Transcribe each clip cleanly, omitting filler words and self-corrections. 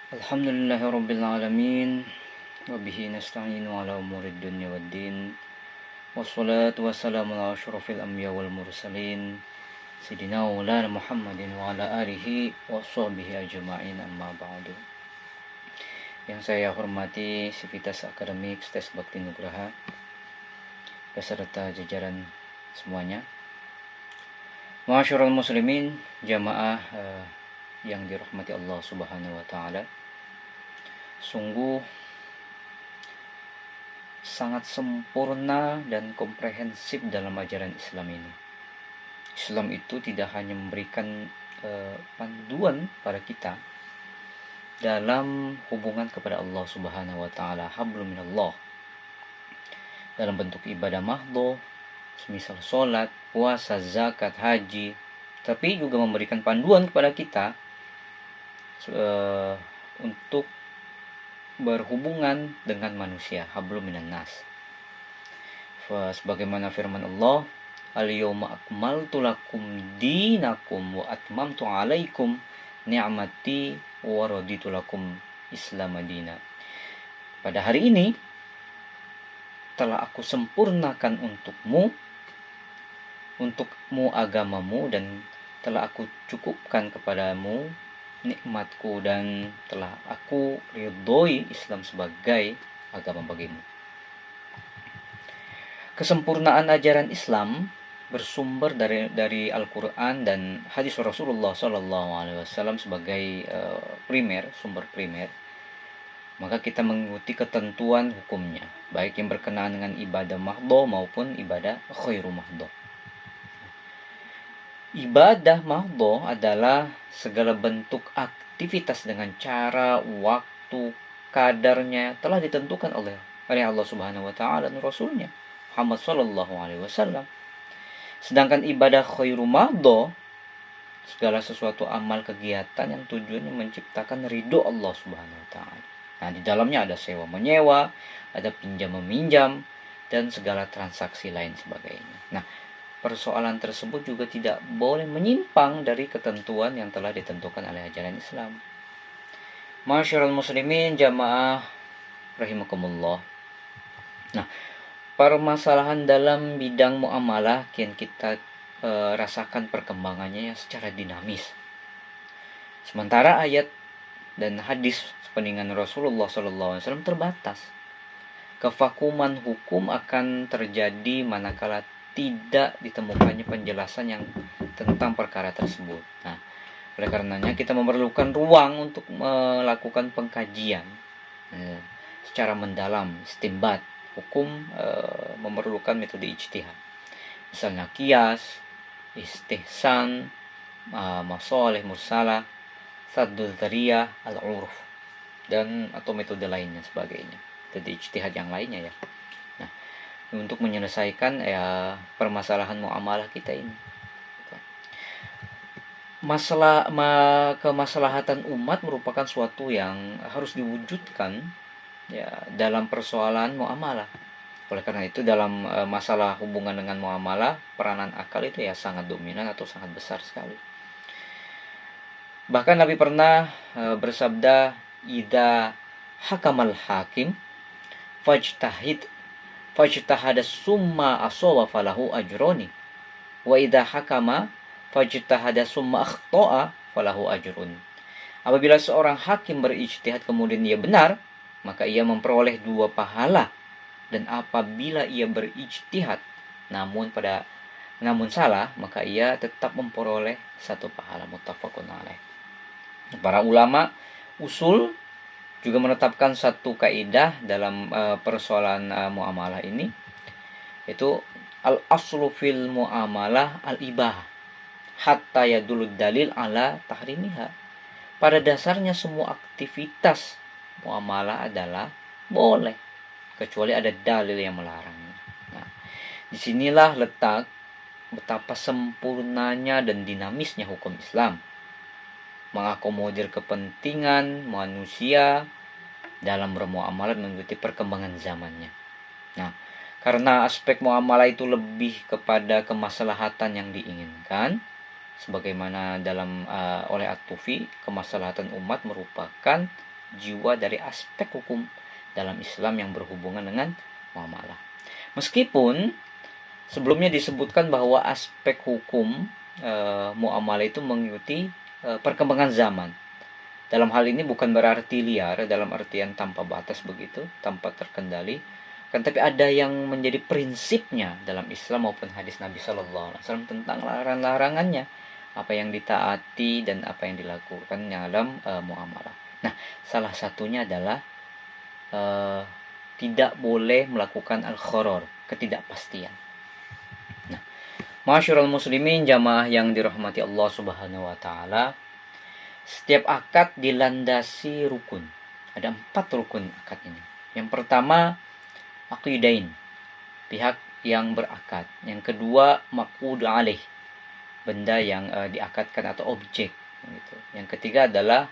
Alhamdulillahi rabbil alamin wa bihi nasta'inu ala umuri dunya waddin wassalatu wassalamu ala asyrafil anbiya wal mursalin Sayyidina Maulana Muhammadin wa ala alihi wa sahbihi ajma'in amma ba'du. Yang saya hormati Sivitas Akademik Stes Bakti Nugraha beserta jajaran semuanya, Ma'asyiral muslimin, jamaah yang dirahmati Allah Subhanahu wa taala. Sungguh sangat sempurna dan komprehensif dalam ajaran Islam ini. Islam itu tidak hanya memberikan panduan pada kita dalam hubungan kepada Allah Subhanahu wa taala, hablum minallah, dalam bentuk ibadah mahdhah, semisal sholat, puasa, zakat, haji, tapi juga memberikan panduan kepada kita untuk berhubungan dengan manusia, hablum minan nas. Sebagaimana firman Allah, al-yawma akmaltu lakum dinakum wa atmamtu alaikum ni'mati wa raditu lakum Islam madina. Pada hari ini telah aku sempurnakan untukmu agamamu, dan telah aku cukupkan kepadamu nikmatku, dan telah aku ridhoi Islam sebagai agama bagimu. Kesempurnaan ajaran Islam bersumber dari Al-Quran dan hadis Rasulullah SAW sebagai sumber primer. Maka kita mengikuti ketentuan hukumnya, baik yang berkenaan dengan ibadah mahdhah maupun ibadah khairu mahdhah. Ibadah mahdhah adalah segala bentuk aktivitas dengan cara, waktu, kadarnya telah ditentukan oleh Allah Subhanahu wa taala dan Rasulnya Muhammad sallallahu alaihi wasallam. Sedangkan ibadah khairu mahdhah, segala sesuatu amal kegiatan yang tujuannya menciptakan ridho Allah Subhanahu wa taala. Nah, di dalamnya ada sewa menyewa, ada pinjam meminjam, dan segala transaksi lain sebagainya. Nah, persoalan tersebut juga tidak boleh menyimpang dari ketentuan yang telah ditentukan oleh ajaran Islam. Ma'asyiral muslimin, jamaah rahimakumullah. Nah, permasalahan dalam bidang muamalah kian kita rasakan perkembangannya secara dinamis. Sementara ayat dan hadis peninggalan Rasulullah SAW terbatas. Kevakuman hukum akan terjadi manakala tidak ditemukannya penjelasan yang tentang perkara tersebut. Nah, oleh karenanya kita memerlukan ruang untuk melakukan pengkajian secara mendalam. Istinbat hukum memerlukan metode ijtihad, misalnya qiyas, istihsan, masalih mursalah, saddul dzariyah, al-urf, dan atau metode lainnya sebagainya, metode ijtihad yang lainnya ya. Nah, untuk menyelesaikan permasalahan muamalah kita ini, kemaslahatan umat merupakan suatu yang harus diwujudkan ya dalam persoalan muamalah. Oleh karena itu dalam masalah hubungan dengan muamalah, peranan akal itu ya sangat dominan atau sangat besar sekali. Bahkan Nabi pernah bersabda, idza hakamal hakim fajtahada summa asaba falahu ajroni, wa idza hakama fajtahada summa akhta'a falahu ajrun. Apabila seorang hakim berijtihad kemudian ia benar, maka ia memperoleh 2 pahala, dan apabila ia berijtihad namun salah, maka ia tetap memperoleh 1 pahala. Muttafaqun alaih. Para ulama usul juga menetapkan satu kaidah dalam persoalan muamalah ini, yaitu al-aslu fil muamalah al-ibah hatta yadulud dalil ala tahrimiha. Pada dasarnya semua aktivitas muamalah adalah boleh, kecuali ada dalil yang melarangnya. Nah, disinilah letak betapa sempurnanya dan dinamisnya hukum Islam, mengakomodir kepentingan manusia dalam bermuamalah mengikuti perkembangan zamannya. Nah, karena aspek muamalah itu lebih kepada kemaslahatan yang diinginkan, sebagaimana dalam oleh At-Tufi, kemaslahatan umat merupakan jiwa dari aspek hukum dalam Islam yang berhubungan dengan muamalah. Meskipun sebelumnya disebutkan bahwa aspek hukum muamalah itu mengikuti perkembangan zaman. Dalam hal ini bukan berarti liar dalam artian tanpa batas begitu, tanpa terkendali. Kan tapi ada yang menjadi prinsipnya dalam Islam maupun hadis Nabi Shallallahu Alaihi Wasallam tentang larangan-larangannya, apa yang ditaati dan apa yang dilakukan dalam muamalah. Nah, salah satunya adalah tidak boleh melakukan al-gharar, ketidakpastian. Nah, masyarul muslimin jamaah yang dirahmati Allah Subhanahu wa taala, setiap akad dilandasi rukun. Ada 4 rukun akad ini. Yang pertama, aqidain, pihak yang berakad. Yang kedua, maqud alaih, benda yang diakadkan atau objek gitu. Yang ketiga adalah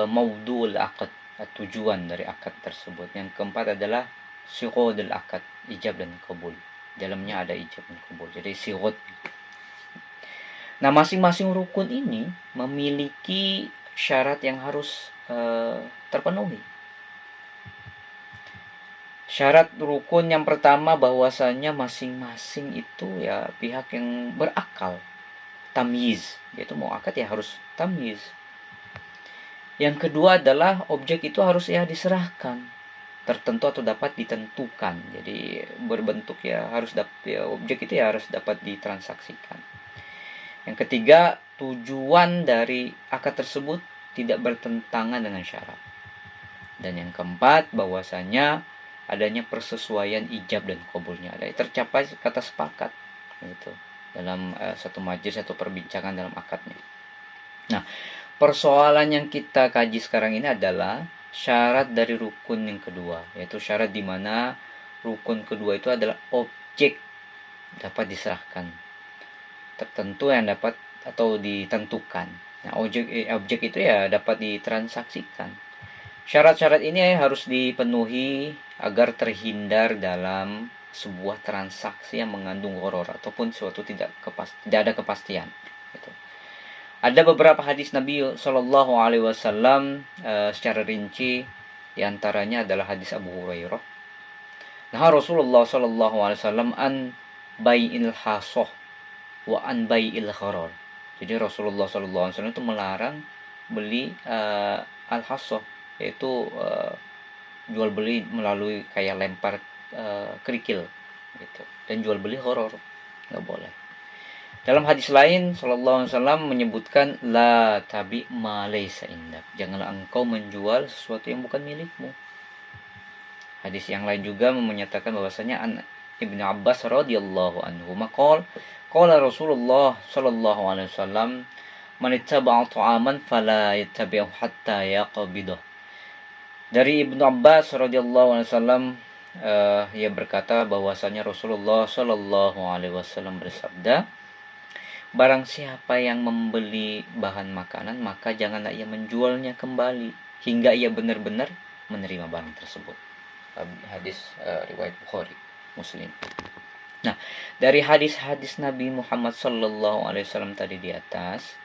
maudhu'ul akad, tujuan dari akad tersebut. Yang keempat adalah sighadul akad, ijab dan qabul. Dalamnya ada ijab dan qabul. Jadi sighad. Nah, masing-masing rukun ini memiliki syarat yang harus terpenuhi. Syarat rukun yang pertama bahwasanya masing-masing itu ya pihak yang berakal, tamyiz, yaitu mau akad ya harus tamyiz. Yang kedua adalah objek itu harus ya diserahkan, tertentu atau dapat ditentukan. Jadi berbentuk ya harus objek itu ya harus dapat ditransaksikan. Yang ketiga, tujuan dari akad tersebut tidak bertentangan dengan syarat. Dan yang keempat, bahwasanya adanya persesuaian ijab dan qabulnya, ada tercapai kata sepakat gitu dalam satu majelis atau perbincangan dalam akadnya. Nah, persoalan yang kita kaji sekarang ini adalah syarat dari rukun yang kedua, yaitu syarat di mana rukun kedua itu adalah objek dapat diserahkan, tertentu yang dapat atau ditentukan. Nah, objek itu ya dapat ditransaksikan. Syarat-syarat ini harus dipenuhi agar terhindar dalam sebuah transaksi yang mengandung gharar ataupun suatu tidak ada kepastian. Gitu. Ada beberapa hadis Nabi Shallallahu Alaihi Wasallam secara rinci, diantaranya adalah hadis Abu Hurairah. Nah, Rasulullah Shallallahu Alaihi Wasallam an bai'il hasoh wa an bai'il gharar. Jadi Rasulullah Shallallahu Alaihi Wasallam itu melarang beli al-hasoh, yaitu jual beli melalui kayak lempar kerikil gitu, dan jual beli gharar nggak boleh. Dalam hadis lain Shallallahu Alaihi Wasallam menyebutkan la tabi ma laysa indak, janganlah engkau menjual sesuatu yang bukan milikmu. Hadis yang lain juga menyatakan bahwasanya Ibnu Abbas radhiyallahu anhu maqal qala Rasulullah sallallahu alaihi wasallam man ittaba'a ta'aman fala yattabi'u hatta yaqbidah. Dari Ibnu Abbas radhiyallahu anhu wasallam ia berkata bahwasanya Rasulullah sallallahu alaihi wasallam bersabda, barang siapa yang membeli bahan makanan maka janganlah ia menjualnya kembali hingga ia benar-benar menerima barang tersebut. Hadis riwayat Bukhari, Muslim. Nah, dari hadis-hadis Nabi Muhammad sallallahu alaihi wasallam tadi di atas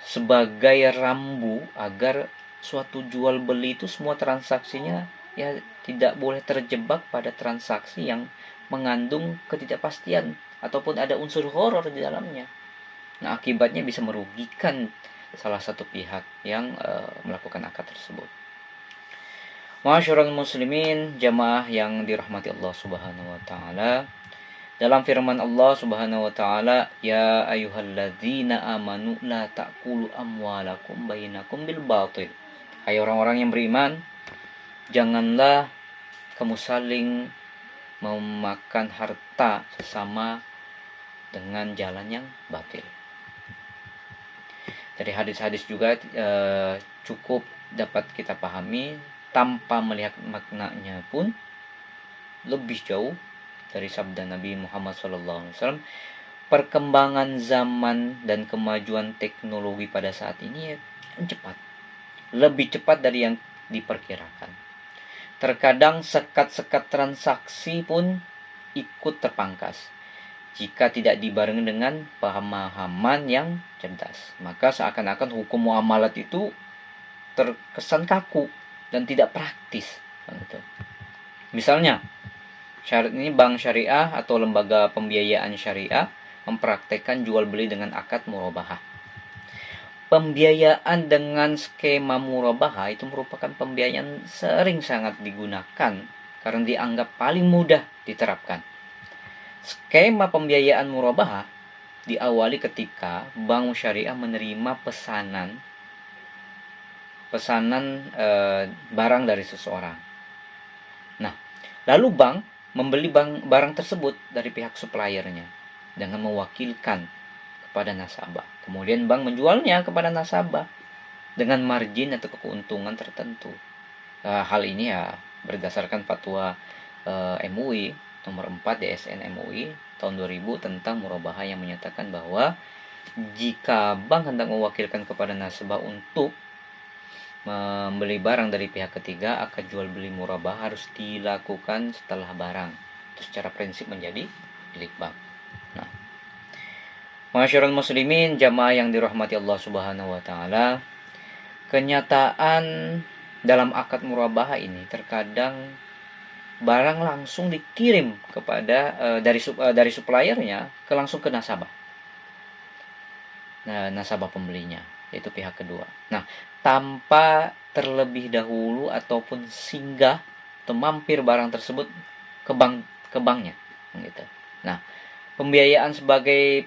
sebagai rambu agar suatu jual beli itu semua transaksinya ya tidak boleh terjebak pada transaksi yang mengandung ketidakpastian ataupun ada unsur gharar di dalamnya. Nah, akibatnya bisa merugikan salah satu pihak yang melakukan akad tersebut. Masyarul muslimin jamaah yang dirahmati Allah Subhanahu wa taala, dalam firman Allah Subhanahu wa taala, ya ayyuhalladzina amanu la ta'kulu amwalakum bainakum bil batil. Hai orang-orang yang beriman, janganlah kamu saling memakan harta sesama dengan jalan yang batil. Dari hadis-hadis juga cukup dapat kita pahami tanpa melihat maknanya pun lebih jauh dari sabda Nabi Muhammad SAW. Perkembangan zaman dan kemajuan teknologi pada saat ini cepat, lebih cepat dari yang diperkirakan. Terkadang sekat-sekat transaksi pun ikut terpangkas. jika tidak dibarengi dengan pemahaman yang cerdas. Maka seakan-akan hukum muamalat itu terkesan kaku dan tidak praktis. Gitu. Misalnya, syarat ini bank syariah atau lembaga pembiayaan syariah mempraktekkan jual beli dengan akad murabahah. Pembiayaan dengan skema murabahah itu merupakan pembiayaan sering sangat digunakan karena dianggap paling mudah diterapkan. Skema pembiayaan murabahah diawali ketika bank syariah menerima pesanan barang dari seseorang. Nah, lalu bank membeli barang tersebut dari pihak suppliernya dengan mewakilkan kepada nasabah. Kemudian bank menjualnya kepada nasabah dengan margin atau keuntungan tertentu. Hal ini ya berdasarkan fatwa MUI nomor 4 DSN MUI tahun 2000 tentang murabahah yang menyatakan bahwa jika bank hendak mewakilkan kepada nasabah untuk membeli barang dari pihak ketiga, akad jual beli murabahah harus dilakukan setelah barang itu secara prinsip menjadi milik bank. Nah, Masyarul muslimin jamaah yang dirahmati Allah Subhanahu wa taala, kenyataan dalam akad murabahah ini terkadang barang langsung dikirim kepada dari suppliernya langsung ke nasabah. Nah, nasabah pembelinya, yaitu pihak kedua. Nah, tanpa terlebih dahulu ataupun singgah atau mampir barang tersebut ke banknya gitu. Nah, pembiayaan sebagai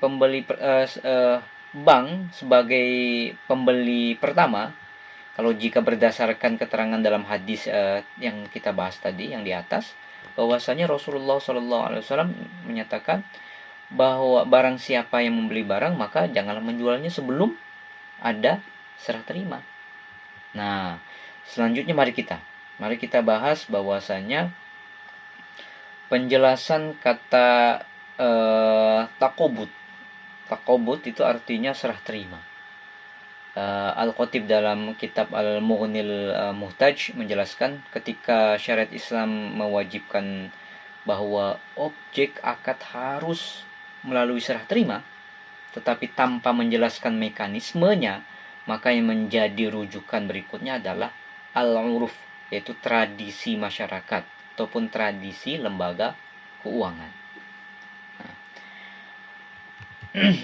bank sebagai pembeli pertama, kalau jika berdasarkan keterangan dalam hadis yang kita bahas tadi yang di atas, bahwasanya Rasulullah SAW menyatakan bahwa barang siapa yang membeli barang maka janganlah menjualnya sebelum ada serah terima. Nah, selanjutnya mari kita bahas bahwasanya penjelasan kata takobut. Takobut itu artinya serah terima. Al-Khatib dalam kitab Al-Mughnil Muhtaj menjelaskan ketika syariat Islam mewajibkan bahwa objek akad harus melalui serah terima, tetapi tanpa menjelaskan mekanismenya, maka yang menjadi rujukan berikutnya adalah al-uruf, yaitu tradisi masyarakat ataupun tradisi lembaga keuangan.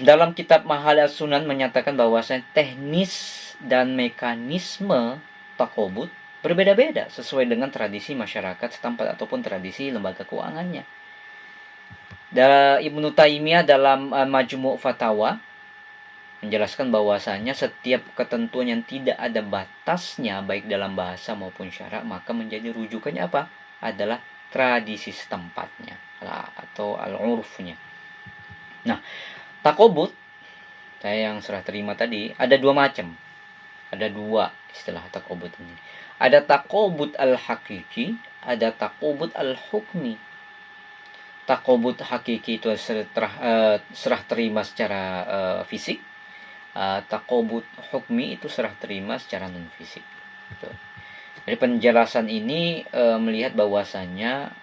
Dalam kitab Mahal as-Sunan menyatakan bahwasanya teknis dan mekanisme takobut berbeda-beda sesuai dengan tradisi masyarakat setempat ataupun tradisi lembaga keuangannya. Ibnu Taimiyah dalam Majmu' Fatawa menjelaskan bahwasanya setiap ketentuan yang tidak ada batasnya baik dalam bahasa maupun syarak maka menjadi rujukannya apa? Adalah tradisi setempatnya atau al-urfnya. Nah, takobut saya yang serah terima tadi ada dua macam. Ada dua istilah takobut ini. Ada takobut al-hakiki, ada takobut al-hukmi. Takobut hakiki itu serah terima secara fisik. Takobut hukmi itu serah terima secara non fisik. Gitu. Jadi penjelasan ini melihat bahwasannya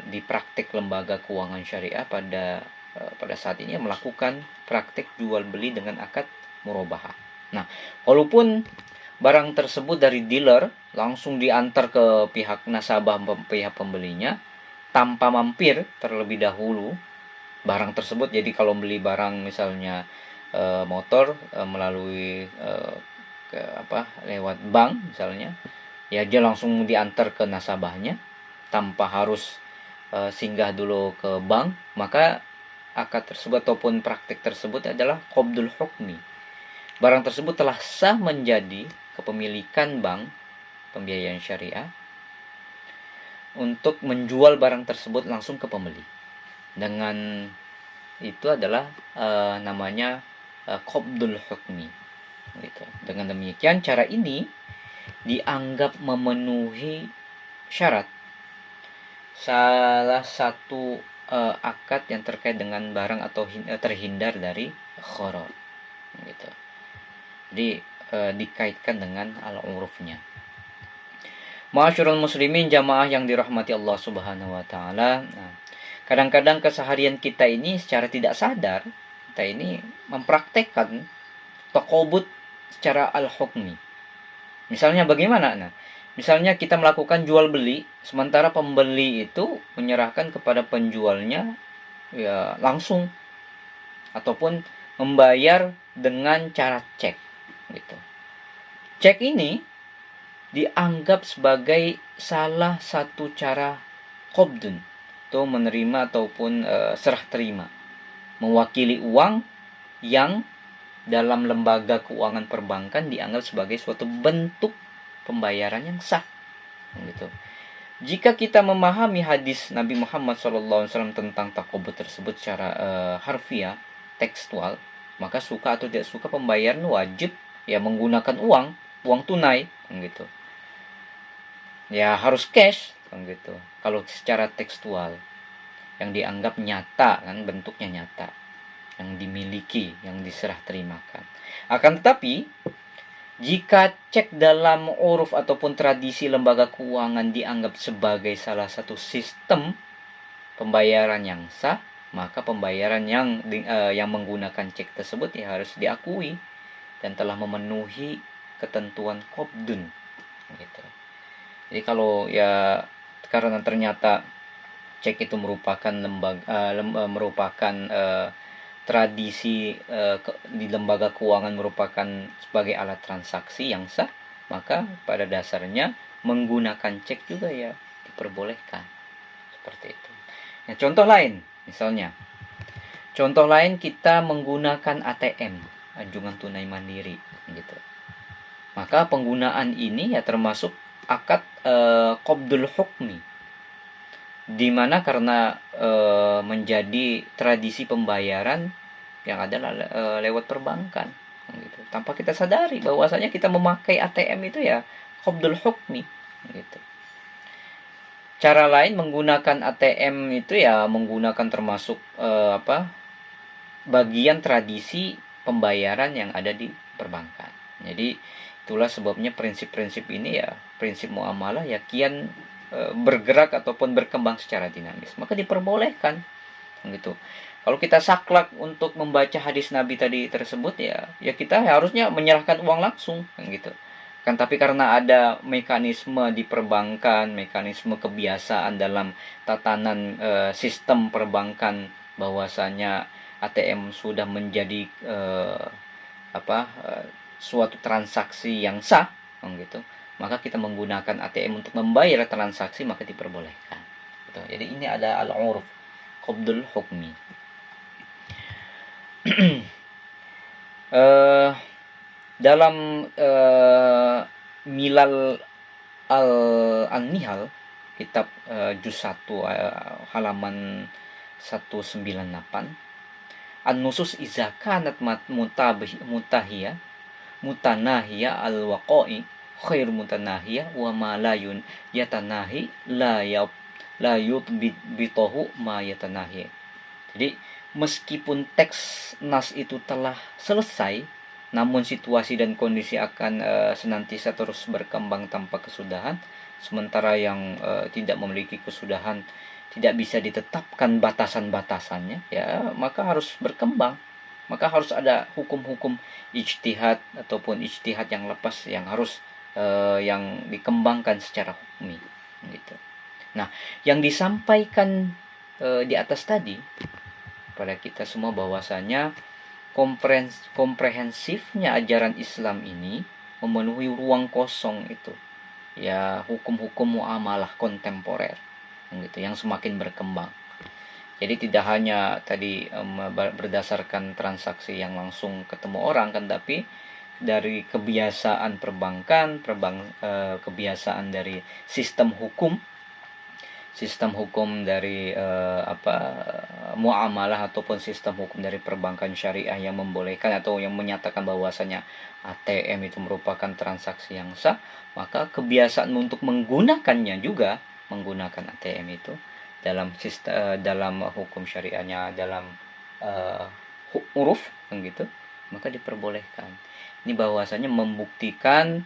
di praktik lembaga keuangan syariah pada saat ini melakukan praktik jual beli dengan akad murabahah. Nah, walaupun barang tersebut dari dealer langsung diantar ke pihak nasabah, pihak pembelinya tanpa mampir terlebih dahulu barang tersebut. Jadi kalau beli barang misalnya motor melalui lewat bank misalnya, ya dia langsung diantar ke nasabahnya tanpa harus singgah dulu ke bank, maka akad tersebut ataupun praktik tersebut adalah qabdul hukmi. Barang tersebut telah sah menjadi kepemilikan bank pembiayaan syariah untuk menjual barang tersebut langsung ke pembeli. Dengan itu adalah namanya qabdul hukmi. Gitu. Dengan demikian cara ini dianggap memenuhi syarat. Salah satu akad yang terkait dengan barang atau terhindar dari gharar. Gitu. Jadi dikaitkan dengan al-urufnya. Ma'asyiral muslimin jamaah yang dirahmati Allah Subhanahu wa taala. Nah, Kadang-kadang keseharian kita ini secara tidak sadar, kita ini mempraktekkan taqabud secara al-hukmi. Misalnya bagaimana? Nah, misalnya kita melakukan jual beli, sementara pembeli itu menyerahkan kepada penjualnya ya langsung, ataupun membayar dengan cara cek gitu. Cek ini dianggap sebagai salah satu cara qabdun, atau menerima ataupun serah terima, mewakili uang yang dalam lembaga keuangan perbankan dianggap sebagai suatu bentuk pembayaran yang sah gitu. Jika kita memahami hadis Nabi Muhammad SAW tentang taqabud tersebut secara harfiah, tekstual, maka suka atau tidak suka pembayaran wajib ya menggunakan uang tunai gitu. Ya harus cash gitu. Kalau secara tekstual yang dianggap nyata, kan bentuknya nyata, yang dimiliki, yang diserah terimakan. Akan tetapi jika cek dalam uruf ataupun tradisi lembaga keuangan dianggap sebagai salah satu sistem pembayaran yang sah, maka pembayaran yang menggunakan cek tersebut ya harus diakui dan telah memenuhi ketentuan qabdun gitu. Jadi kalau ya karena ternyata cek itu merupakan tradisi di lembaga keuangan merupakan sebagai alat transaksi yang sah, maka pada dasarnya menggunakan cek juga ya diperbolehkan seperti itu. Nah, contoh lain kita menggunakan ATM, anjungan tunai mandiri gitu. Maka penggunaan ini ya termasuk akad qabdul hukmi, di mana karena menjadi tradisi pembayaran yang ada lewat perbankan gitu. Tanpa kita sadari bahwasanya kita memakai ATM itu ya qabdul hukmi gitu. Cara lain menggunakan ATM itu ya menggunakan termasuk bagian tradisi pembayaran yang ada di perbankan. Jadi itulah sebabnya prinsip-prinsip ini ya, prinsip muamalah ya kian bergerak ataupun berkembang secara dinamis. Maka diperbolehkan gitu. Kalau kita saklek untuk membaca hadis Nabi tadi tersebut ya kita harusnya menyerahkan uang langsung gitu. Kan tapi karena ada mekanisme di perbankan, mekanisme kebiasaan dalam tatanan sistem perbankan bahwasanya ATM sudah menjadi suatu transaksi yang sah gitu, maka kita menggunakan ATM untuk membayar transaksi maka diperbolehkan gitu. Jadi ini ada al-urf qabdul hukmi. Dalam Milal An-Nihal, kitab juz 1 halaman 198, an-nusus iza kanat mutahiyah mutanahiyah al-waqa'i khair mutanahiyah wa ma la yatanahi la yutbitahu ma yatanahi. Jadi meskipun teks nas itu telah selesai, namun situasi dan kondisi akan senantiasa terus berkembang tanpa kesudahan, sementara yang tidak memiliki kesudahan tidak bisa ditetapkan batasan-batasannya, ya maka harus berkembang. Maka harus ada hukum-hukum ijtihad ataupun ijtihad yang lepas yang harus yang dikembangkan secara hukmi gitu. Nah, yang disampaikan di atas tadi pada kita semua bahwasanya komprehensifnya ajaran Islam ini memenuhi ruang kosong itu ya hukum-hukum muamalah kontemporer gitu yang semakin berkembang. Jadi tidak hanya tadi berdasarkan transaksi yang langsung ketemu orang kan, tapi dari kebiasaan perbankan, kebiasaan dari sistem hukum dari muamalah ataupun sistem hukum dari perbankan syariah yang membolehkan atau yang menyatakan bahwasanya ATM itu merupakan transaksi yang sah, maka kebiasaan untuk menggunakannya juga menggunakan ATM itu dalam hukum syariahnya, dalam uruf gitu, maka diperbolehkan. Ini bahwasanya membuktikan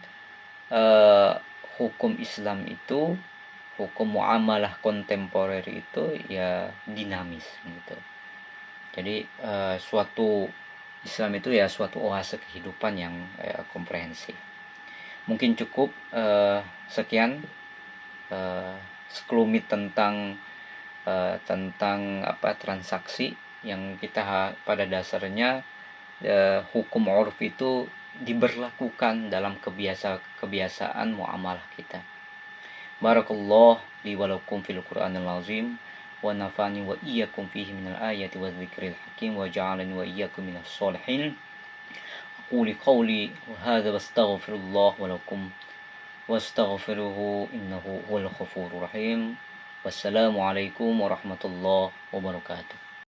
hukum Islam itu hukum muamalah kontemporer itu ya dinamis gitu. Jadi suatu Islam itu ya suatu oase kehidupan yang komprehensif. Mungkin cukup sekian sekelumit tentang transaksi yang kita pada dasarnya hukum urf itu diberlakukan dalam kebiasaan muamalah kita. Barakallah li wa lakum fil Qur'anil azim wa nafani wa iyyakum fihi minal ayati wadh-dhikril hakim wa ja'alani wa iyyakum minas sholihin. Aqulu qawli wa hadza wastaghfirullah wa lakum wastaghfiruhu innahu huwal ghafurur rahim. Wassalamualaikum warahmatullahi wabarakatuh.